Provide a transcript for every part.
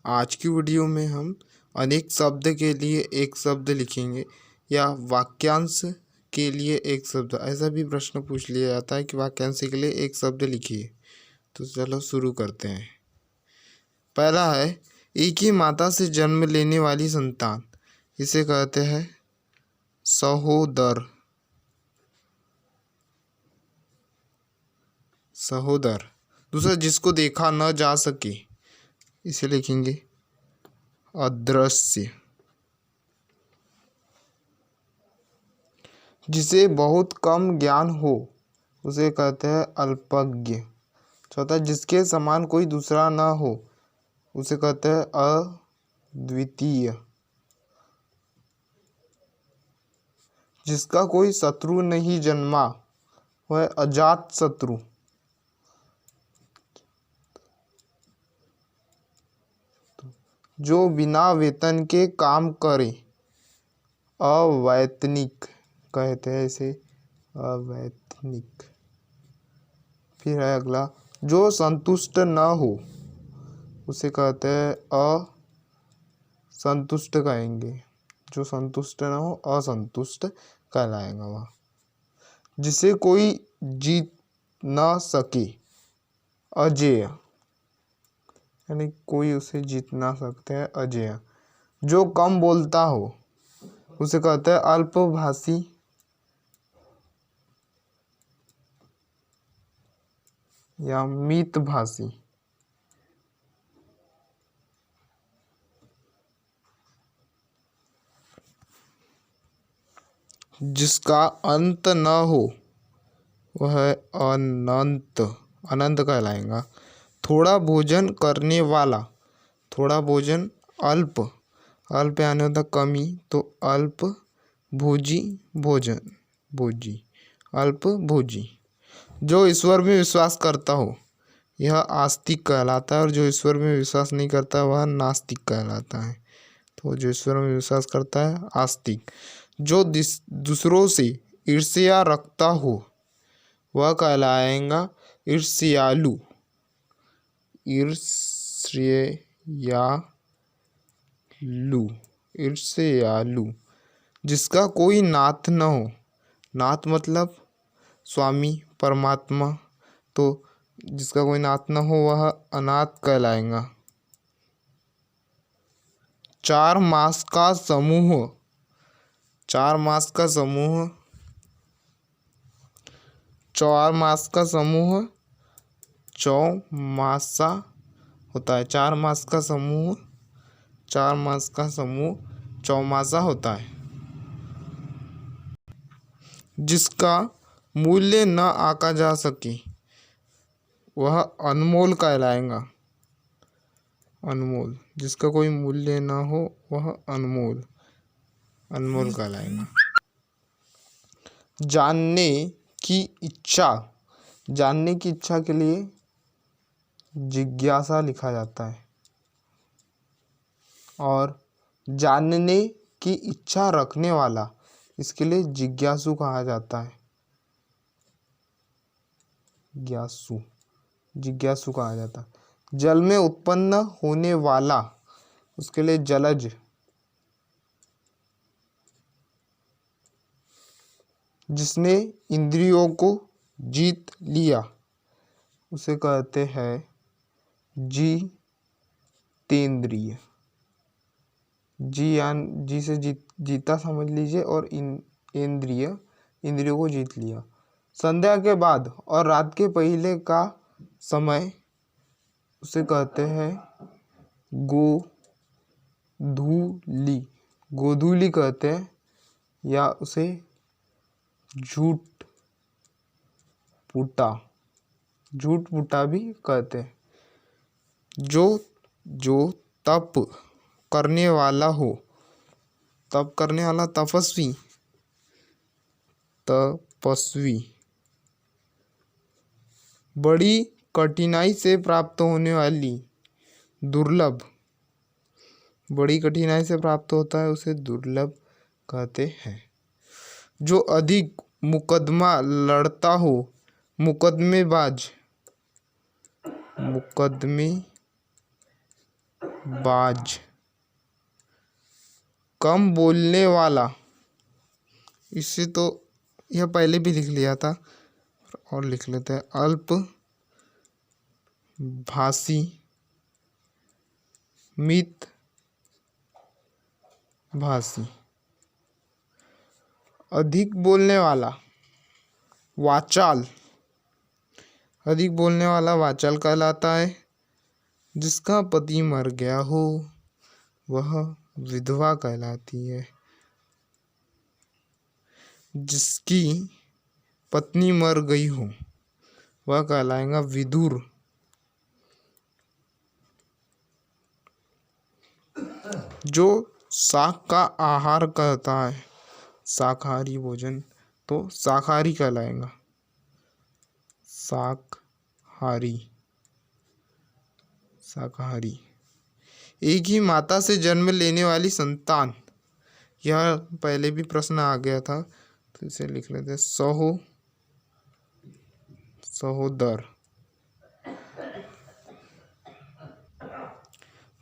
आज की वीडियो में हम अनेक शब्द के लिए एक शब्द लिखेंगे या वाक्यांश के लिए एक शब्द। ऐसा भी प्रश्न पूछ लिया जाता है कि वाक्यांश के लिए एक शब्द लिखिए। तो चलो शुरू करते हैं। पहला है एक ही माता से जन्म लेने वाली संतान, इसे कहते हैं सहोदर। सहोदर। दूसरा, जिसको देखा न जा सके, इसे लिखेंगे अदृश्य। जिसे बहुत कम ज्ञान हो, उसे कहते हैं अल्पज्ञ। चौथा, जिसके समान कोई दूसरा न हो, उसे कहते हैं अद्वितीय। जिसका कोई शत्रु नहीं जन्मा, वह अजात शत्रु। जो बिना वेतन के काम करे, अवैतनिक कहते हैं इसे, अवैतनिक। फिर है अगला, जो संतुष्ट न हो, उसे कहते हैं असंतुष्ट कहेंगे। जो संतुष्ट न हो, असंतुष्ट कहलाएगा वह। जिसे कोई जीत न सके, अजेय, यानी कोई उसे जीत ना सकते हैं, अजेय। जो कम बोलता हो, उसे कहते हैं अल्पभाषी। या मितभाषी। जिसका अंत न हो, वह अनंत, अनंत कहलाएगा। थोड़ा भोजन करने वाला, थोड़ा भोजन अल्प, अल्प यानी होता कमी, तो अल्प भोजी भोजन, भोजी, अल्प भोजी। जो ईश्वर में विश्वास करता हो, यह आस्तिक कहलाता है, और जो ईश्वर में विश्वास नहीं करता वह नास्तिक कहलाता है। तो जो ईश्वर में विश्वास करता है आस्तिक। जो दूसरों से ईर्ष्या रखता हो, वह कहलाएगा ईर्ष्यालु। ईर्ष्यालु, ईर्ष्यालु। जिसका कोई नाथ न हो, नाथ मतलब स्वामी, परमात्मा, तो जिसका कोई नाथ न हो वह अनाथ कहलाएगा। 4 मास का समूह, 4 मास का समूह, 4 मास का समूह चौमासा होता है। 4 मास का समूह, 4 मास का समूह चौमासा होता है। जिसका मूल्य न आंका जा सके, वह अनमोल कहलाएगा। अनमोल, जिसका कोई मूल्य न हो वह अनमोल, अनमोल कहलाएगा। जानने की इच्छा, जानने की इच्छा के लिए जिज्ञासा लिखा जाता है। और जानने की इच्छा रखने वाला, इसके लिए जिज्ञासु कहा जाता है। जिज्ञासु, जिज्ञासु कहा जाता है। जल में उत्पन्न होने वाला, उसके लिए जलज। जिसने इंद्रियों को जीत लिया, उसे कहते हैं जितेंद्रिय। जी से जीता समझ लीजिए, और इंद्रिय, इंद्रियों को जीत लिया। संध्या के बाद और रात के पहले का समय, उसे कहते हैं गोधूली, गोधूली कहते हैं, या उसे झूठ पुटा, झूठ पुटा भी कहते हैं। जो तप करने वाला हो, तप करने वाला तपस्वी, तपस्वी। बड़ी कठिनाई से प्राप्त होने वाली, दुर्लभ, बड़ी कठिनाई से प्राप्त होता है, उसे दुर्लभ कहते हैं। जो अधिक मुकदमा लड़ता हो, मुकदमेबाज, मुकदमेबाज। बाज। कम बोलने वाला, इससे तो यह पहले भी लिख लिया था और लिख लेते हैं। अल्प भाषी, मित भाषी। अधिक बोलने वाला, वाचाल। अधिक बोलने वाला वाचाल कहलाता है। जिसका पति मर गया हो वह विधवा कहलाती है। जिसकी पत्नी मर गई हो वह कहलाएगा विधुर। जो शाक का आहार करता है, शाकाहारी भोजन, तो शाकाहारी कहलाएगा। शाकाहारी, शाकाहारी। एक ही माता से जन्म लेने वाली संतान, यह पहले भी प्रश्न आ गया था तो इसे लिख लेते हैं। सहोदर।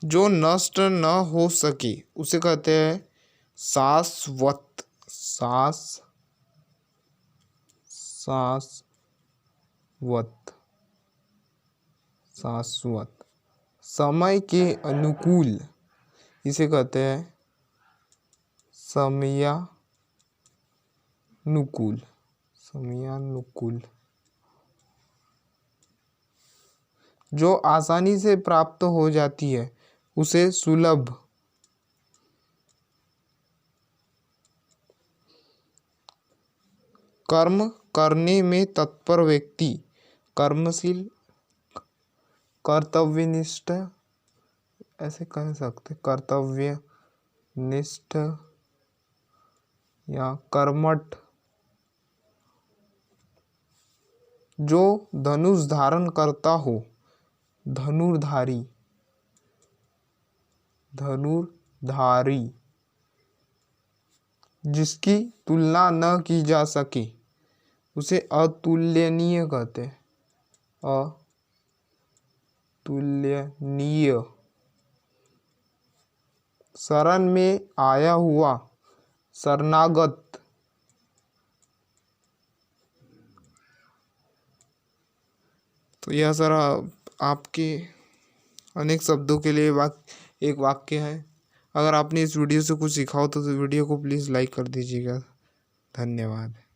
जो नष्ट न हो सके उसे कहते हैं शाश्वत। शाश्वत। समय के अनुकूल इसे कहते हैं समयानुकूल। जो आसानी से प्राप्त हो जाती है उसे सुलभ। कर्म करने में तत्पर व्यक्ति, कर्मशील, कर्तव्यनिष्ठ, ऐसे कह सकते, कर्तव्यनिष्ठ या कर्मठ। जो धनुष धारण करता हो, धनुर्धारी। जिसकी तुलना न की जा सके उसे अतुलनीय कहते हैं। अतुलनीय। शरण में आया हुआ, शरणागत। तो यह सारा आपके अनेक शब्दों के लिए एक वाक्य है। अगर आपने इस वीडियो से कुछ सीखा हो तो वीडियो को प्लीज़ लाइक कर दीजिएगा। धन्यवाद।